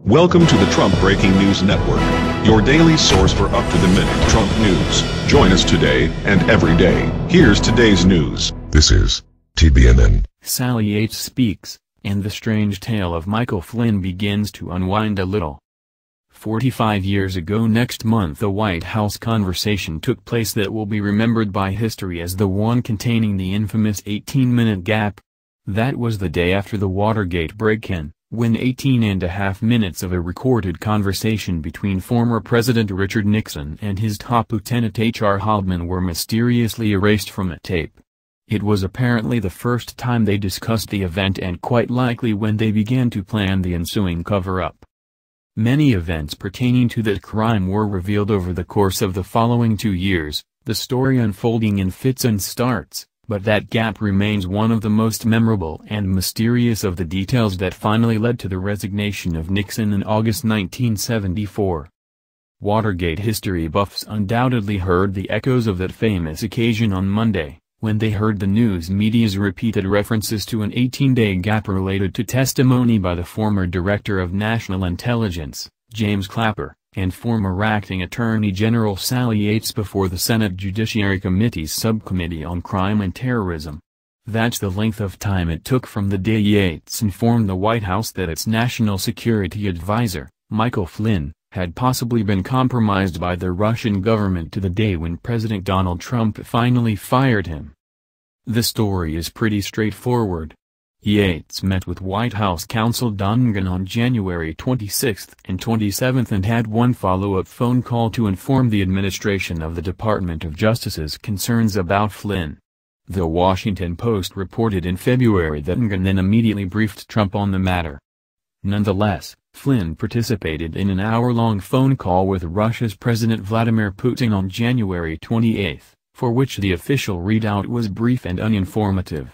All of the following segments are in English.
Welcome to the Trump Breaking News Network, your daily source for up-to-the-minute Trump news. Join us today and every day. Here's today's news. This is TBNN. Sally Yates speaks, and the strange tale of Michael Flynn begins to unwind a little. 45 years ago next month, a White House conversation took place that will be remembered by history as the one containing the infamous 18-minute gap. That was the day after the Watergate break-in, when 18.5 minutes of a recorded conversation between former President Richard Nixon and his top lieutenant H.R. Haldeman were mysteriously erased from a tape. It was apparently the first time they discussed the event and quite likely when they began to plan the ensuing cover-up. Many events pertaining to that crime were revealed over the course of the following 2 years, the story unfolding in fits and starts. But that gap remains one of the most memorable and mysterious of the details that finally led to the resignation of Nixon in August 1974. Watergate history buffs undoubtedly heard the echoes of that famous occasion on Monday, when they heard the news media's repeated references to an 18-day gap related to testimony by the former Director of National Intelligence, James Clapper, and former Acting Attorney General Sally Yates before the Senate Judiciary Committee's Subcommittee on Crime and Terrorism. That's the length of time it took from the day Yates informed the White House that its national security advisor, Michael Flynn, had possibly been compromised by the Russian government to the day when President Donald Trump finally fired him. The story is pretty straightforward. Yates met with White House counsel Dongan on January 26 and 27 and had one follow-up phone call to inform the administration of the Department of Justice's concerns about Flynn. The Washington Post reported in February that Dongan then immediately briefed Trump on the matter. Nonetheless, Flynn participated in an hour-long phone call with Russia's President Vladimir Putin on January 28, for which the official readout was brief and uninformative.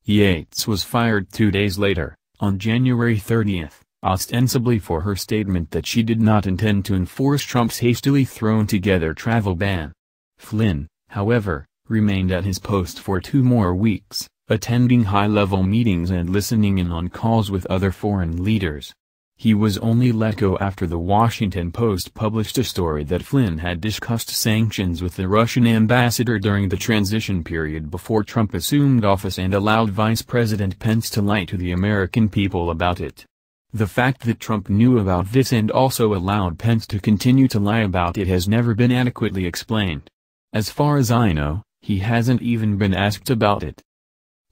Yates was fired 2 days later, on January 30, ostensibly for her statement that she did not intend to enforce Trump's hastily thrown-together travel ban. Flynn, however, remained at his post for 2 more weeks, attending high-level meetings and listening in on calls with other foreign leaders. He was only let go after the Washington Post published a story that Flynn had discussed sanctions with the Russian ambassador during the transition period before Trump assumed office and allowed Vice President Pence to lie to the American people about it. The fact that Trump knew about this and also allowed Pence to continue to lie about it has never been adequately explained. As far as I know, he hasn't even been asked about it.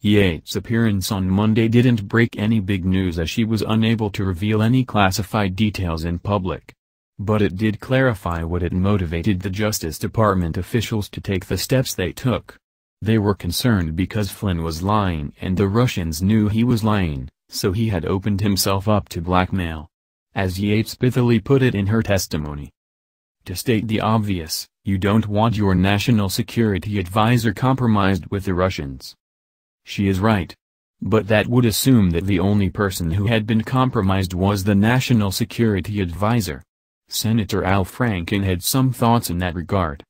Yates' appearance on Monday didn't break any big news as she was unable to reveal any classified details in public. But it did clarify what had motivated the Justice Department officials to take the steps they took. They were concerned because Flynn was lying and the Russians knew he was lying, so he had opened himself up to blackmail. As Yates pithily put it in her testimony. To state the obvious, you don't want your national security advisor compromised with the Russians. She is right. But that would assume that the only person who had been compromised was the National Security Advisor. Senator Al Franken had some thoughts in that regard.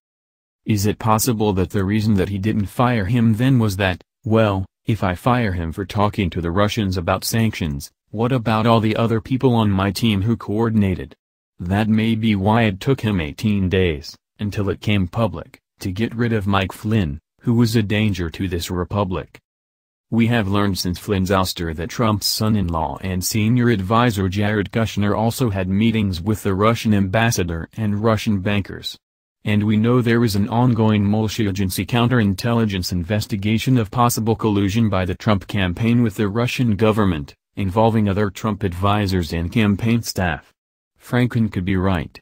Is it possible that the reason that he didn't fire him then was that, well, if I fire him for talking to the Russians about sanctions, what about all the other people on my team who coordinated? That may be why it took him 18 days, until it came public, to get rid of Mike Flynn, who was a danger to this republic. We have learned since Flynn's ouster that Trump's son-in-law and senior advisor Jared Kushner also had meetings with the Russian ambassador and Russian bankers. And we know there is an ongoing multi-agency counterintelligence investigation of possible collusion by the Trump campaign with the Russian government, involving other Trump advisors and campaign staff. Franken could be right.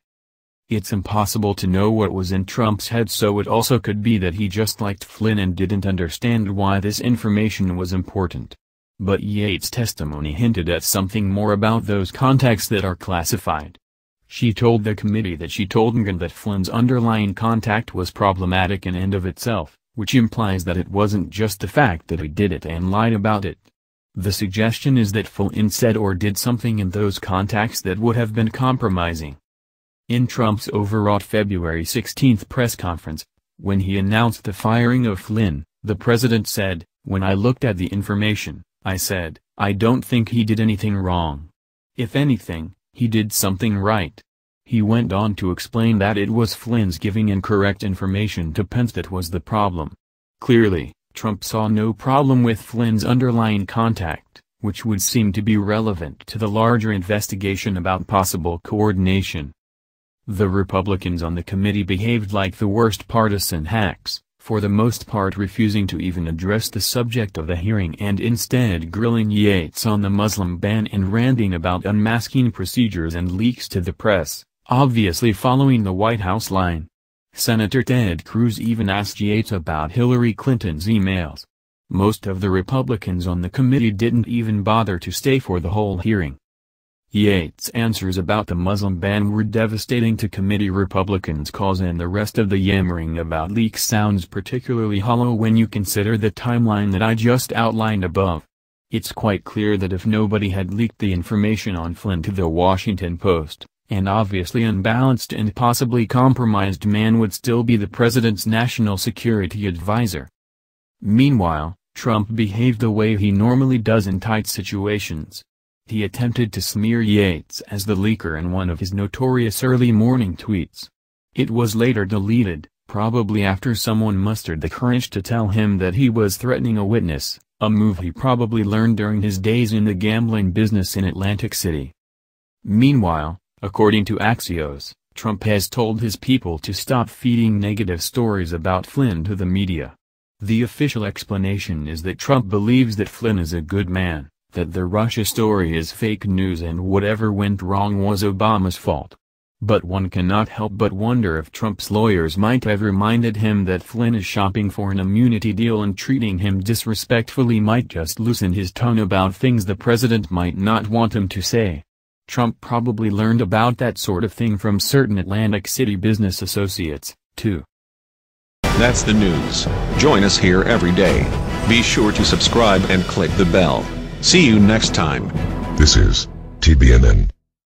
It's impossible to know what was in Trump's head, so it also could be that he just liked Flynn and didn't understand why this information was important. But Yates' testimony hinted at something more about those contacts that are classified. She told the committee that she told Ngan that Flynn's underlying contact was problematic in and of itself, which implies that it wasn't just the fact that he did it and lied about it. The suggestion is that Flynn said or did something in those contacts that would have been compromising. In Trump's overwrought February 16 press conference, when he announced the firing of Flynn, the president said, "When I looked at the information, I said, I don't think he did anything wrong. If anything, he did something right. He went on to explain that it was Flynn's giving incorrect information to Pence that was the problem. Clearly, Trump saw no problem with Flynn's underlying contact, which would seem to be relevant to the larger investigation about possible coordination. The Republicans on the committee behaved like the worst partisan hacks, for the most part refusing to even address the subject of the hearing and instead grilling Yates on the Muslim ban and ranting about unmasking procedures and leaks to the press, obviously following the White House line. Senator Ted Cruz even asked Yates about Hillary Clinton's emails. Most of the Republicans on the committee didn't even bother to stay for the whole hearing. Yates' answers about the Muslim ban were devastating to committee Republicans' cause, and the rest of the yammering about leaks sounds particularly hollow when you consider the timeline that I just outlined above. It's quite clear that if nobody had leaked the information on Flynn to the Washington Post, an obviously unbalanced and possibly compromised man would still be the president's national security advisor. Meanwhile, Trump behaved the way he normally does in tight situations. He attempted to smear Yates as the leaker in one of his notorious early morning tweets. It was later deleted, probably after someone mustered the courage to tell him that he was threatening a witness, a move he probably learned during his days in the gambling business in Atlantic City. Meanwhile, according to Axios, Trump has told his people to stop feeding negative stories about Flynn to the media. The official explanation is that Trump believes that Flynn is a good man, that the Russia story is fake news and whatever went wrong was Obama's fault. But one cannot help but wonder if Trump's lawyers might have reminded him that Flynn is shopping for an immunity deal, and treating him disrespectfully might just loosen his tongue about things the president might not want him to say. Trump probably learned about that sort of thing from certain Atlantic City business associates, too. That's the news. Join us here every day. Be sure to subscribe and click the bell. See you next time. This is TBNN.